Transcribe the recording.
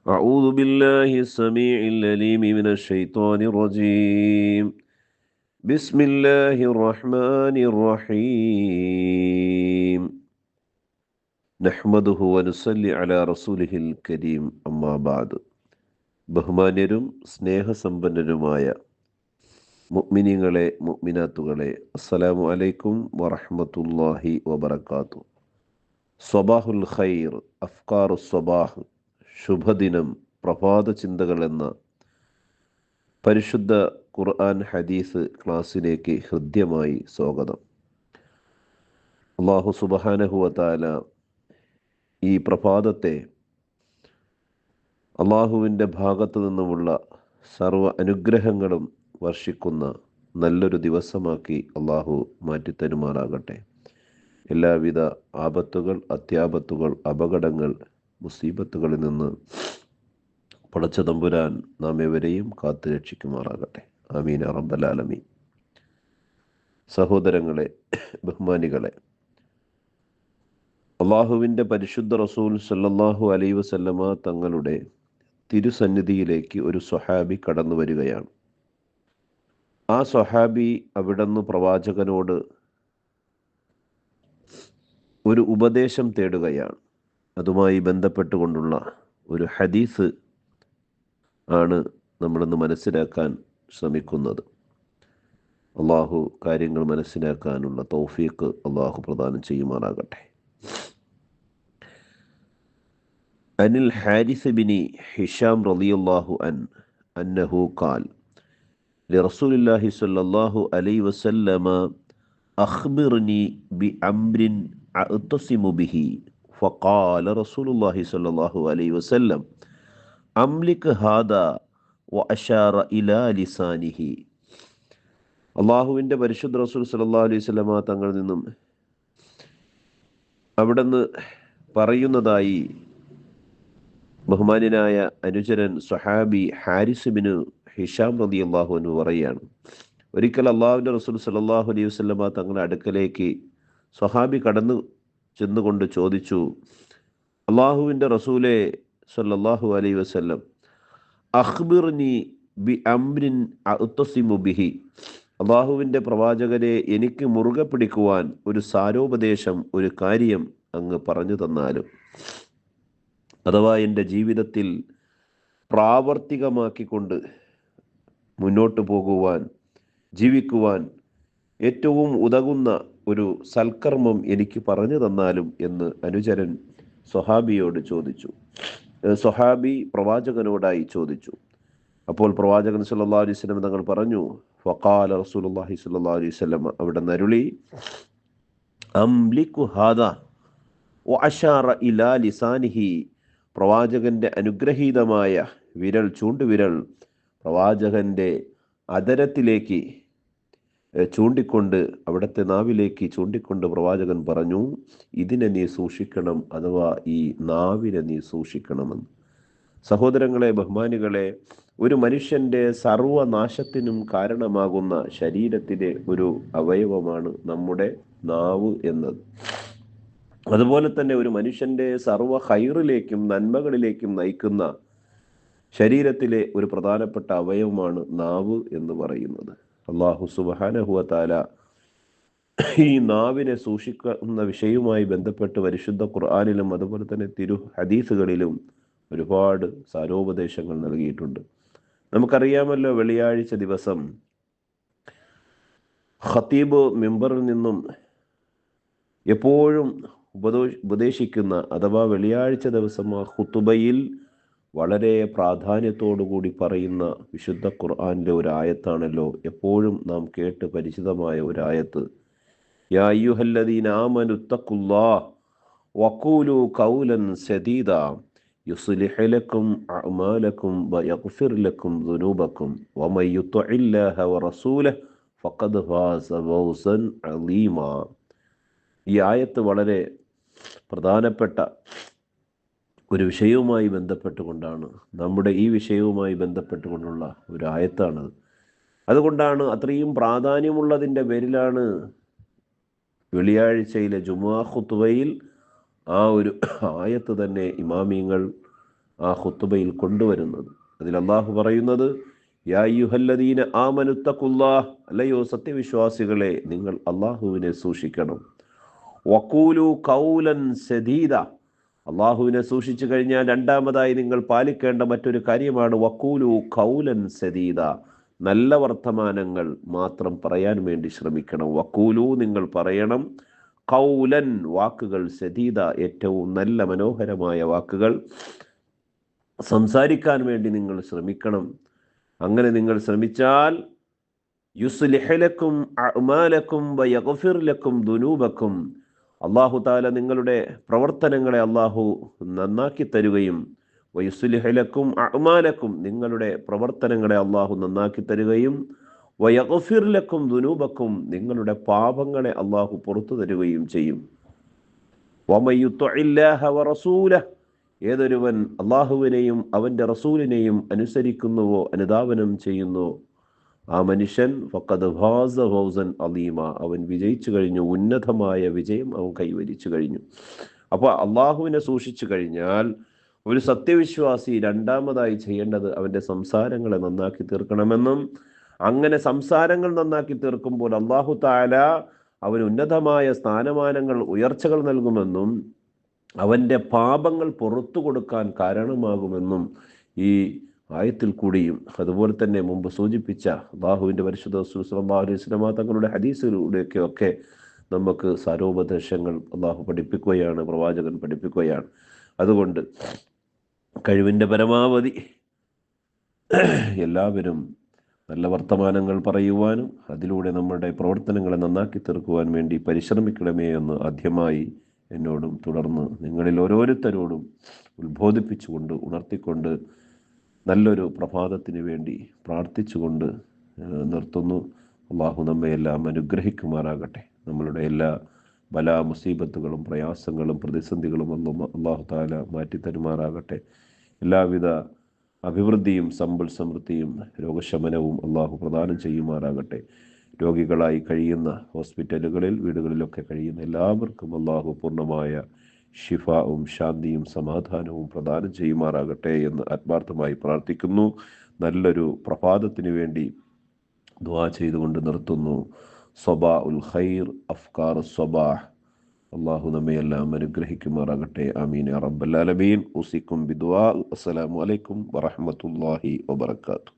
أعوذ بالله السميع العليم من الشيطان الرجيم. بسم الله الرحمن الرحيم. نحمده ونصلي على رسوله الكريم. أما بعد. ബഹുമാന്യരും സ്നേഹസമ്പന്നരുമായ മുഅ്മിനീങ്ങളെ മുഅ്മിനാത്തുകളെ, അസ്സലാമു അലൈക്കും വറഹ്മത്തുള്ളാഹി വബറകാതുഹു. സ്വബാഹുൽ ഖൈർ, അഫ്കാറു സ്വബാഹ്, ശുഭദിനം, പ്രഭാത ചിന്തകൾ എന്ന പരിശുദ്ധ ഖുർആൻ ഹദീസ് ക്ലാസ്സിലേക്ക് ഹൃദ്യമായി സ്വാഗതം. അല്ലാഹു സുബ്ഹാനഹു വ തആല ഈ പ്രഭാതത്തെ അള്ളാഹുവിൻ്റെ ഭാഗത്തു നിന്നുമുള്ള സർവ്വ അനുഗ്രഹങ്ങളും വർഷിക്കുന്ന നല്ലൊരു ദിവസമാക്കി അള്ളാഹു മാറ്റിത്തരുമാറാകട്ടെ. എല്ലാവിധ ആപത്തുകൾ, അത്യാപത്തുകൾ, അപകടങ്ങൾ, മുസീബത്തുകളിൽ നിന്ന് പടച്ച തമ്പുരാൻ നാം എവരെയും കാത്തു രക്ഷിക്കുമാറാകട്ടെ. ആമീൻ യാ റബ്ബൽ ആലമീൻ. സഹോദരങ്ങളെ, ബഹുമാനികളെ, അള്ളാഹുവിൻ്റെ പരിശുദ്ധ റസൂൽ സല്ലല്ലാഹു അലൈഹി വസല്ലമ തങ്ങളുടെ തിരുസന്നിധിയിലേക്ക് ഒരു സ്വഹാബി കടന്നു വരികയാണ്. ആ സ്വഹാബി അവിടുന്ന് പ്രവാചകനോട് ഒരു ഉപദേശം തേടുകയാണ്. അതുമായി ബന്ധപ്പെട്ടുകൊണ്ടുള്ള ഒരു ഹദീസ് ആണ് നമ്മളിന്ന് മനസ്സിലാക്കാൻ ശ്രമിക്കുന്നത്. അള്ളാഹു കാര്യങ്ങൾ മനസ്സിലാക്കാനുള്ള തൗഫീഖ് അള്ളാഹു പ്രദാനം ചെയ്യുമാറാകട്ടെ. അനിൽ ഹാരിസ് ബിനി ഹിഷാം റളിയല്ലാഹു അന്നഹു ഖാൽ ലറസൂലില്ലാഹി സ്വല്ലല്ലാഹു അലൈഹി വസല്ലമ അഖ്ബിർനി ബിഅംരിൻ അഅ്തസിമു ബിഹി ഫഖാല റസൂലുള്ളാഹി സ്വല്ലല്ലാഹു അലൈഹി വസല്ലം അംലിക് ഹാദാ വഅശാറ ഇലാ ലിസാനിഹി. അള്ളാഹുവിൻ്റെ പരിശുദ്ധ റസൂൽ സല്ലല്ലാഹു അലൈഹി വസല്ലമ തങ്ങളിൽ നിന്നും അവിടുന്ന് പറയുന്നതായി ബഹുമാന്യനായ അനുചരൻ സ്വഹാബി ഹാരിസ് ബിനു ഹിഷാം റളിയല്ലാഹു അൻഹു പറയുകയാണ്. ഒരിക്കൽ അള്ളാഹുവിൻ്റെ റസൂൽ സല്ലല്ലാഹു അലൈഹി വസല്ലമ തങ്ങളുടെ അടുക്കലേക്ക് സ്വഹാബി കടന്നു ചെന്നുകൊണ്ട് ചോദിച്ചു, അള്ളാഹുവിൻ്റെ റസൂലേ സല്ലല്ലാഹു അലൈഹി വസല്ലം, അഖ്ബിർനി ബി അംരിൻ അഅ്തസിമു ബിഹി. അള്ളാഹുവിൻ്റെ പ്രവാചകരെ, എനിക്ക് മുറുകെ പിടിക്കുവാൻ ഒരു സാരോപദേശം, ഒരു കാര്യം അങ്ങ് പറഞ്ഞു തന്നാലും, അഥവാ എൻ്റെ ജീവിതത്തിൽ പ്രാവർത്തികമാക്കിക്കൊണ്ട് മുന്നോട്ട് പോകുവാൻ, ജീവിക്കുവാൻ ഏറ്റവും ഉതകുന്ന ഒരു സൽക്കർമ്മം എനിക്ക് പറഞ്ഞു തന്നാലും എന്ന് അനുചരൻ സ്വഹാബിയോട് ചോദിച്ചു. സ്വഹാബി പ്രവാചകനോടായി ചോദിച്ചു. അപ്പോൾ പ്രവാചകൻ സല്ലല്ലാഹു അലൈഹി വസല്ലം തങ്ങൾ പറഞ്ഞു, ഫഖാല റസൂലുള്ളാഹി സ്വല്ലല്ലാഹു അലൈഹി വസല്ലം, അവിടെ നരുളി, അംലികു ഹാദാ വഅശാറ ഇലാ ലിസാനിഹി. പ്രവാചകന്റെ അനുഗ്രഹീതമായ വിരൽ, ചൂണ്ടുവിരൽ പ്രവാചകന്റെ അധരത്തിലേക്ക് ചൂണ്ടിക്കൊണ്ട്, അവിടുത്തെ നാവിലേക്ക് ചൂണ്ടിക്കൊണ്ട് പ്രവാചകൻ പറഞ്ഞു, ഇതിനെ നീ സൂക്ഷിക്കണം, അഥവാ ഈ നാവിനെ നീ സൂക്ഷിക്കണമെന്ന്. സഹോദരങ്ങളെ, ബഹുമാനികളെ, ഒരു മനുഷ്യൻ്റെ സർവനാശത്തിനും കാരണമാകുന്ന ശരീരത്തിലെ ഒരു അവയവമാണ് നമ്മുടെ നാവ് എന്നത്. അതുപോലെ തന്നെ ഒരു മനുഷ്യൻ്റെ സർവ ഖൈറിലേക്കും നന്മകളിലേക്കും നയിക്കുന്ന ശരീരത്തിലെ ഒരു പ്രധാനപ്പെട്ട അവയവമാണ് നാവ് എന്ന് പറയുന്നത്. അല്ലാഹു സുബ്ഹാനഹു വ തആല ഈ നാവിനെ സൂക്ഷിക്കുന്ന വിഷയവുമായി ബന്ധപ്പെട്ട് പരിശുദ്ധ ഖുർആനിലും അതുപോലെ തന്നെ തിരു ഹദീസുകളിലും ഒരുപാട് സാരോപദേശങ്ങൾ നൽകിയിട്ടുണ്ട്. നമുക്കറിയാമല്ലോ, വെള്ളിയാഴ്ച ദിവസം ഖതീബ് മിമ്പറിൽ നിന്നും എപ്പോഴും ഉപദേശിക്കുന്ന, അഥവാ വെള്ളിയാഴ്ച ദിവസം ആ ഖുതുബയിൽ വളരെ പ്രാധാന്യത്തോടുകൂടി പറയുന്ന വിശുദ്ധ ഖുർആനിലെ ഒരു ആയത്താണല്ലോ എപ്പോഴും നാം കേട്ട് പരിചിതമായ ഒരു ആയത്ത്. യാ അയ്യുഹല്ലദീന ആമനു തഖുല്ലാഹ വഖൂലു ഖൗലൻ സദീദാ യുസ്ലിഹ് ലക്കും അഅമാലക്കും വയഗ്ഫിർ ലക്കും ദുനൂബക്കും വമൻ യുതിഇല്ലാഹ വറസൂലഹു ഫഖദ് ഫാസ ഫൗസൻ അളീമാ. ഈ ആയത്ത് വളരെ പ്രധാനപ്പെട്ട ഒരു വിഷയവുമായി ബന്ധപ്പെട്ടുകൊണ്ടാണ്, നമ്മുടെ ഈ വിഷയവുമായി ബന്ധപ്പെട്ടുകൊണ്ടുള്ള ഒരു ആയത്താണത്. അതുകൊണ്ടാണ്, അത്രയും പ്രാധാന്യമുള്ളതിൻ്റെ പേരിലാണ് വെള്ളിയാഴ്ചയിലെ ജുമുഅ ഖുതുബയിൽ ആ ഒരു ആയത്ത് തന്നെ ഇമാമിങ്ങൾ ആ ഖുത്ബയിൽ കൊണ്ടുവരുന്നത്. അതിൽ അള്ളാഹു പറയുന്നത്, യാ അയ്യുഹല്ലദീന ആമനുത്തഖുല്ലാഹ്, അല്ലയോ സത്യവിശ്വാസികളെ, നിങ്ങൾ അള്ളാഹുവിനെ സൂക്ഷിക്കണം. വഖൂലു ഖൗലൻ സദീദ, അള്ളാഹുവിനെ സൂക്ഷിച്ചു കഴിഞ്ഞാൽ രണ്ടാമതായി നിങ്ങൾ പാലിക്കേണ്ട മറ്റൊരു കാര്യമാണ് വഖൂലു ഖൗലൻ സദീദ, നല്ല വർത്തമാനങ്ങൾ മാത്രം പറയാൻ വേണ്ടി ശ്രമിക്കണം. വഖൂലു, നിങ്ങൾ പറയണം, ഖൗലൻ, വാക്കുകൾ, സദീദ, ഏറ്റവും നല്ല മനോഹരമായ വാക്കുകൾ സംസാരിക്കാൻ വേണ്ടി നിങ്ങൾ ശ്രമിക്കണം. അങ്ങനെ നിങ്ങൾ ശ്രമിച്ചാൽ യുസ്ലിഹ് ലക്കും അഅ്മാലക്കും വയഗ്ഫിർ ലക്കും ദുനൂബക്കും, അല്ലാഹു തആല നിങ്ങളുടെ പ്രവർത്തനങ്ങളെ അല്ലാഹു നന്നാക്കി തരുകയും വയുസ്ലിഹ് ലക്കും അഅ്മാലക്കും, നിങ്ങളുടെ പ്രവർത്തനങ്ങളെ അല്ലാഹു നന്നാക്കി തരുകയും വയഗ്ഫിർ ലക്കും ദുനൂബക്കും, നിങ്ങളുടെ പാപങ്ങളെ അല്ലാഹു പുറത്തു തരുകയും ചെയ്യും. വമൻ യുത്ഇല്ലാഹ വറസൂലഹ്, ഏതൊരുവൻ അള്ളാഹുവിനെയും അവൻ്റെ റസൂലിനെയും അനുസരിക്കുന്നുവോ അനുധാവനം ചെയ്യുന്നുവോ ആ മനുഷ്യൻ ഫഖദ് ഫാസ ഫൗസൻ അലീമ, അവൻ വിജയിച്ചു കഴിഞ്ഞു, ഉന്നതമായ വിജയം അവൻ കൈവരിച്ചു കഴിഞ്ഞു. അപ്പോൾ അള്ളാഹുവിനെ സൂക്ഷിച്ചു കഴിഞ്ഞാൽ ഒരു സത്യവിശ്വാസി രണ്ടാമതായി ചെയ്യേണ്ടത് അവൻ്റെ സംസാരങ്ങളെ നന്നാക്കി തീർക്കണമെന്നും, അങ്ങനെ സംസാരങ്ങൾ നന്നാക്കി തീർക്കുമ്പോൾ അള്ളാഹു തആല അവന് ഉന്നതമായ സ്ഥാനമാനങ്ങൾ, ഉയർച്ചകൾ നൽകുമെന്നും അവൻ്റെ പാപങ്ങൾ പുറത്തു കൊടുക്കാൻ കാരണമാകുമെന്നും ഈ ആയത്തിൽ കൂടിയും അതുപോലെ തന്നെ മുമ്പ് സൂചിപ്പിച്ച അല്ലാഹുവിൻ്റെ പരിശുദ്ധ റസൂൽ സ്വല്ലല്ലാഹു അലൈഹി വസല്ലം തങ്ങളുടെ ഹദീസുകളിലൂടെയൊക്കെ നമുക്ക് സാരോപദേശങ്ങൾ അള്ളാഹു പഠിപ്പിക്കുകയാണ്, പ്രവാചകൻ പഠിപ്പിക്കുകയാണ്. അതുകൊണ്ട് കഴിവിൻ്റെ പരമാവധി എല്ലാവരും നല്ല വർത്തമാനങ്ങൾ പറയുവാനും അതിലൂടെ നമ്മുടെ പ്രവർത്തനങ്ങളെ നന്നാക്കി തീർക്കുവാൻ വേണ്ടി പരിശ്രമിക്കണമേ എന്ന് ആദ്യമായി എന്നോടും തുടർന്ന് നിങ്ങളിൽ ഓരോരുത്തരോടും ഉത്ബോധിപ്പിച്ചുകൊണ്ട്, ഉണർത്തിക്കൊണ്ട്, നല്ലൊരു പ്രഭാതത്തിന് വേണ്ടി പ്രാർത്ഥിച്ചുകൊണ്ട് നിർത്തുന്നു. അള്ളാഹു നമ്മയെല്ലാം അനുഗ്രഹിക്കുമാറാകട്ടെ. നമ്മളുടെ എല്ലാ ബലാ മുസീബത്തുകളും പ്രയാസങ്ങളും പ്രതിസന്ധികളും അള്ളാഹു തആല മാറ്റിത്തരുമാറാകട്ടെ. എല്ലാവിധ അഭിവൃദ്ധിയും സമ്പൽ സമൃദ്ധിയും രോഗശമനവും അള്ളാഹു പ്രദാനം ചെയ്യുമാറാകട്ടെ. രോഗികളായി കഴിയുന്ന ഹോസ്പിറ്റലുകളിൽ, വീടുകളിലൊക്കെ കഴിയുന്ന എല്ലാവർക്കും അള്ളാഹു പൂർണ്ണമായ ഷിഫാവും ശാന്തിയും സമാധാനവും പ്രദാനം ചെയ്യുമാറാകട്ടെ എന്ന് ആത്മാർത്ഥമായി പ്രാർത്ഥിക്കുന്നു. നല്ലൊരു പ്രഭാതത്തിന് വേണ്ടി ദുആ ചെയ്തുകൊണ്ട് നിർത്തുന്നു. സ്വബാഉൽ ഖൈർ, അഫ്കാർ സ്വബാഹ്. അള്ളാഹു നമ്മയെല്ലാം അനുഗ്രഹിക്കുമാറാകട്ടെ. ആമീൻ യാ റബ്ബൽ ആലമീൻ. ഉസിക്കും ബിദുആ. അസ്സലാമു അലൈക്കും വറഹ്മത്തുള്ളാഹി വബറകാതുഹു.